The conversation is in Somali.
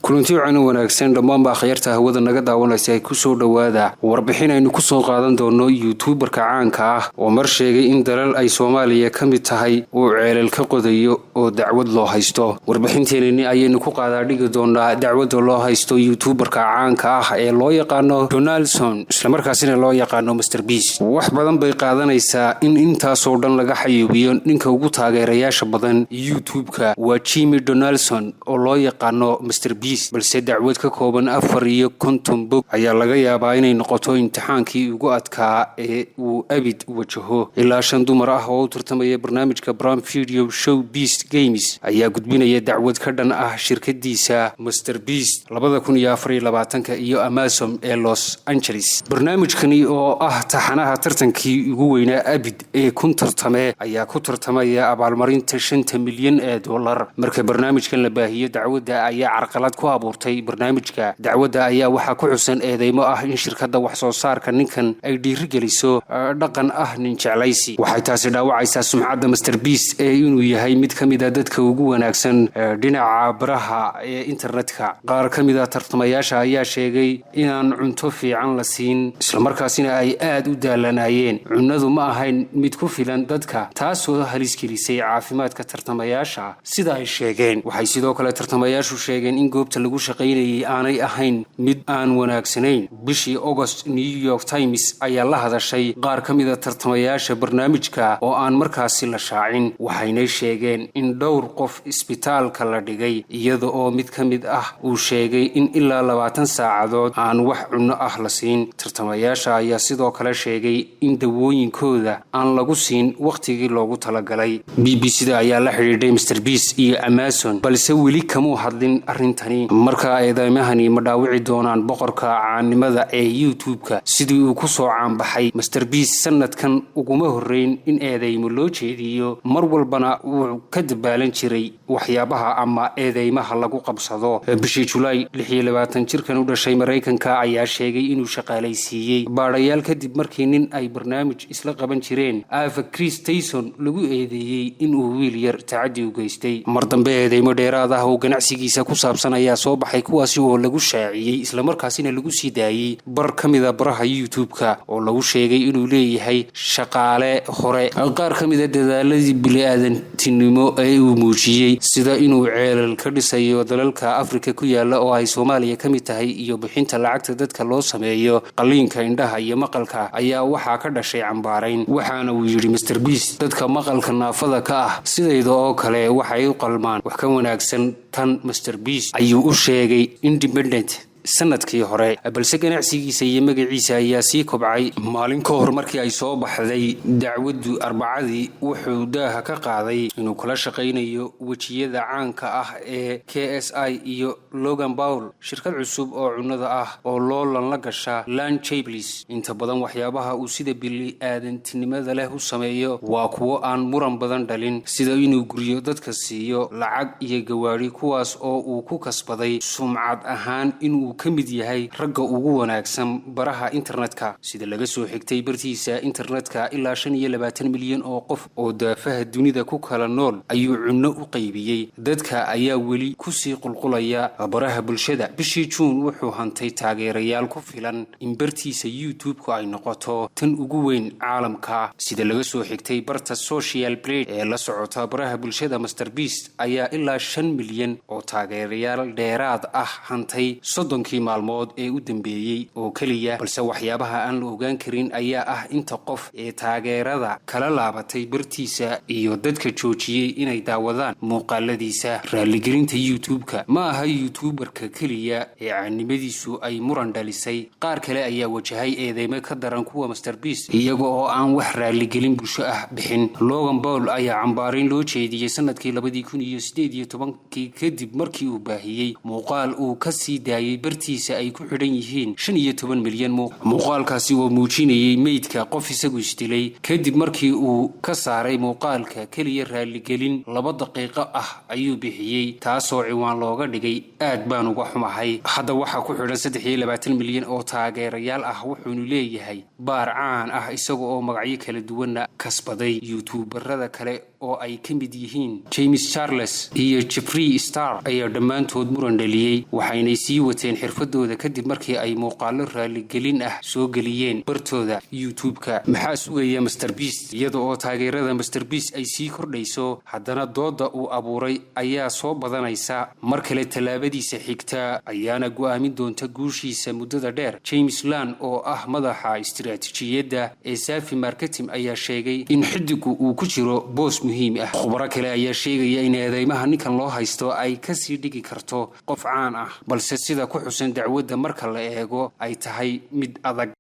kulanti wacan wanaagsan dhammaanba akhyarta hawada naga daawanaysa ay ku soo dhawaada warbixin aynu ku soo qaadan doono youtuberka caanka ah oo mar sheegay in dalal ay Soomaaliya ka mid tahay uu ceelal ka qodayo oo dacwad loo haysto. Warbixinteenani ayaynu ku qaadaa dhigi doonaa dacwada loo haysto youtuberka caanka ah ee loo yaqaano Donaldson isla markaasina loo yaqaano Mr Beast. Wax badan bay qaadanaysaa in intaas oo dhan laga xayuubiyo ninka ugu taageerayaasha badan YouTube-ka waa Jimmy Donaldson oo loo yaqaano Mr Beast, balse dacwad ka kooban 450 bog ayaa laga yaabaa inay noqoto imtixaankii ugu adkaa ee uu abid wajaho. Ilaa 5 dumar ah oo u tartamaya barnaamijka Prime Video Show Beast Games ayaa gudbinaya dacwad ka dhan ah shirkadiisa Mr Beast 2024 iyo Amazon ee Los Angeles. Barnaamijkani oo ah taxanaha tartankii ugu weynaa abid ee kun tartame ayaa ku tartamaya abaalmarinta $5 milyan marka barnaamijkan la baahiyo. Dacwada ayaa carqalad ku abuurtay barnaamijka. Dacwada ayaa waxa ku xusan eedeymo ah in shirkadda wax soo saarka ninkan ay dhiirigeliso dhaqan ah nin jeclaysi. Waxay taasi dhaawacaysaa sumcadda Mr Beast ee inuu yahay mid ka mid ah dadka ugu wanaagsan dhinaca baraha ee internetka. Qaar ka mid ah tartamayaasha ayaa sheegay inaan cunto fiican la siin isla markaasina ay aad u daalanayeen. Cunadu ma ahayn mid ku filan dadka, taasoo halis gelisay caafimaadka tartamayaasha sida ay sheegeen. Waxay sidoo kale tartamayaashu sheegeen in goobta lagu shaqaynayay aanay ahayn mid aan wanaagsanayn. Bishii August, New York Times ayaa la hadashay qaar ka mid ah tartamayaasha barnaamijka oo aan markaasi la shaacin, waxayna sheegeen in dhowr qof isbitaalka la dhigay iyada oo mid ka mid ah uu sheegay in ilaa 20 saacadood aan wax cunno ah la siin. Tartamayaasha ayaa sidoo kale sheegay in dawooyinkooda aan lagu siin waqtigii loogu talagalay. BBC-da ayaa la xiriiray Mr Beast iyo Amazon, balse weli kama hadlin arrintani. Marka eedaymahani ma dhaawici doonaan boqorka caanimada ee YouTube-ka sidii uu ku soo caanbaxay. Mr Beast sanadkan uguma horeyn in eedeymo loo jeediyo, mar walbana uu ka dabaalan jiray waxyaabaha ama eedeymaha lagu qabsado. Bishii July 26 jirkan u dhashay Mareykanka ayaa sheegay inuu shaqaalaysiiyay baadhayaal kadib markii nin ay barnaamij isla qaban jireen Ava Chris Tyson lagu eedeeyay inuu wiil yar tacadi u geystay. Mar dambe eedeymo dheeraad ah oo ganacsigiisa ku saabsan ayaa soo baxay, kuwaasi oo lagu shaaciyay isla markaasina lagu sii daayay bar ka mid ah baraha YouTube-ka oo lagu sheegay inuu leeyahay shaqaale hore. Qaar ka mid ah dadaaladii bini'aadantinimo ee uu muujiyay sida inuu ceelal ka dhisayo dalalka Afrika ku yaala oo ay Soomaaliya ka mid tahay iyo bixinta lacagta dadka loo sameeyo qaliinka indhaha iyo maqalka ayaa waxaa ka dhashay cambaarayn. Waxaana uu yiri Mr Beast, dadka maqalka naafada ka ah sidayda oo kale waxay u qalmaan wax ka wanaagsan tan. Mr Beast ayuu u sheegay Independent sanadkii hore, balse ganacsigiisa iyo magaciisa ayaa sii kobcay. Maalin ka hor markii ay soo baxday dacwadu Arbacadii, wuxuu daaha ka qaaday inuu kala shaqaynayo wajiyada caanka ah ee KSI iyo Logan Paul, shirkad cusub oo cunnada ah oo loolan la gasha Lunchables. Inta badan waxyaabaha uu sida bini'aadantinimada leh u sameeyo waa kuwo aan muran badan dhalin, sida inuu guryo dadka siiyo lacag iyo gawaari, kuwaas oo uu ku kasbaday sumcad ahaan inuu ka mid yahay ragga ugu wanaagsan baraha internetka. Sida laga soo xigtay bartiisa internetka, ilaa 25 milyan oo qof oo daafaha dunida ku kala nool ayuu cunno u qaybiyay. Dadka ayaa weli ku sii qulqulaya baraha bulshada. Bishii June wuxuu hantay taageerayaal ku filan in bartiisa YouTube-ku ay noqoto tan ugu weyn caalamka. Sida laga soo xigtay barta Social Blade ee la socota baraha bulshada, Mr Beast ayaa ilaa 5 milyan oo taageerayaal dheeraad ah hantay 30 maalmood ee u dambeeyay oo kaliya. Balse waxyaabaha aan la ogaan karin ayaa ah inta qof ee taageerada kala laabatay bartiisa iyo dadka joojiyay inay daawadaan muuqaaladiisa. Raaligelinta YouTube-ka ma aha YouTuberka kaliya ee caanimadiisu ay muran dhalisay. Qaar kale ayaa wajahay eedeymo ka daran kuwa Mr Beast iyaga oo aan wax raaligelin bulsho ah bixin. Logan Paul ayaa cambaarin loo jeediyay sanadkii 2018 kadib markii uu baahiyay muuqaal uu ka sii daayay bartiisa ay ku xidhan yihiin 15 milyan muuqaalkaasi oo muujinayay meydka qof isagu isdilay. Kadib markii uu ka saaray muuqaalka kaliya raaligelin 2 daqiiqo ah ayuu bixiyay, taasoo ciwaan looga dhigay aad baan uga xumahay. Hadda waxaa ku xidhan 23 milyan oo taageerayaal ah, wuxuuna leeyahay baar caan ah isaga oo magacyo kala duwan kasbaday. YouTuberada kale oo ay ka mid yihiin James Charles iyo Jeffrey Star ayaa dhammaantood muran dhaliyay waxayna sii wateen xirfadooda kadib markii ay muuqaalo raaligelin ah soo geliyeen bartooda YouTube-ka. maxaa sugaya MrBeast iyada oo taageerada MrBeast ay sii kordhayso haddana dooda uu abuuray ayaa soo badanaysa mar kale talaabadiisa xigta ayaana go'aamin doonta guushiisa muddada dheer. James Lan oo ah madaxa istiraatiijiyadda ee Safi Marketing ayaa sheegay in xidigu uu ku jiro boos muhiim ah. khubaro kale ayaa sheegaya in eedeymaha ninkan loo haysto ay ka sii dhigi karto qof caan ah balse sida ku xusan dacwadda marka la eego ay tahay mid adag.